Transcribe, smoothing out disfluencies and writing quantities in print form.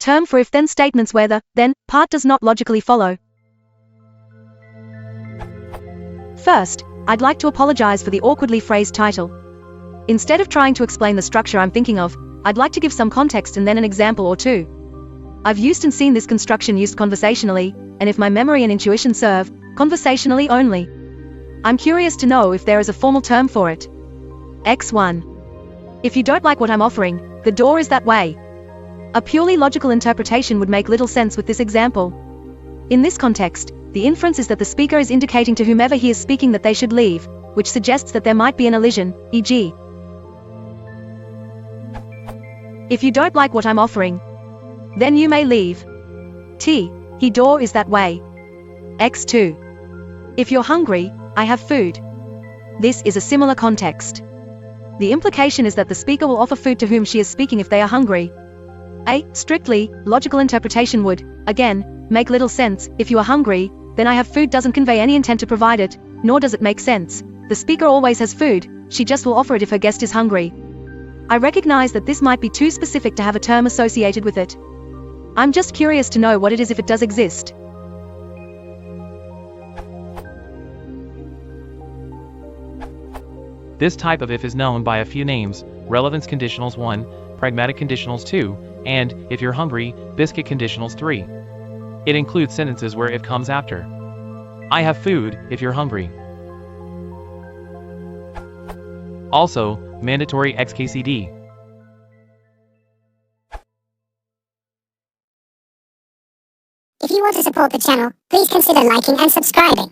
term for if-then statements where the then part does not logically follow. First, I'd like to apologize for the awkwardly phrased title. Instead of trying to explain the structure I'm thinking of, I'd like to give some context and then an example or two. I've used and seen this construction used conversationally, and if my memory and intuition serve, conversationally only. I'm curious to know if there is a formal term for it. X1. If you don't like what I'm offering, the door is that way. A purely logical interpretation would make little sense with this example. In this context, the inference is that the speaker is indicating to whomever he is speaking that they should leave, which suggests that there might be an elision, e.g. If you don't like what I'm offering, then you may leave. He door is that way. X2. If you're hungry, I have food. This is a similar context. The implication is that the speaker will offer food to whom she is speaking if they are hungry. A strictly logical interpretation would, again, make little sense. If you are hungry, then I have food doesn't convey any intent to provide it, nor does it make sense. The speaker always has food, she just will offer it if her guest is hungry. I recognize that this might be too specific to have a term associated with it. I'm just curious to know what it is if it does exist. This type of if is known by a few names: relevance conditionals 1, pragmatic conditionals 2, and, if you're hungry, biscuit conditionals 3. It includes sentences where if comes after. I have food, if you're hungry. Also, mandatory XKCD. If you want to support the channel, please consider liking and subscribing.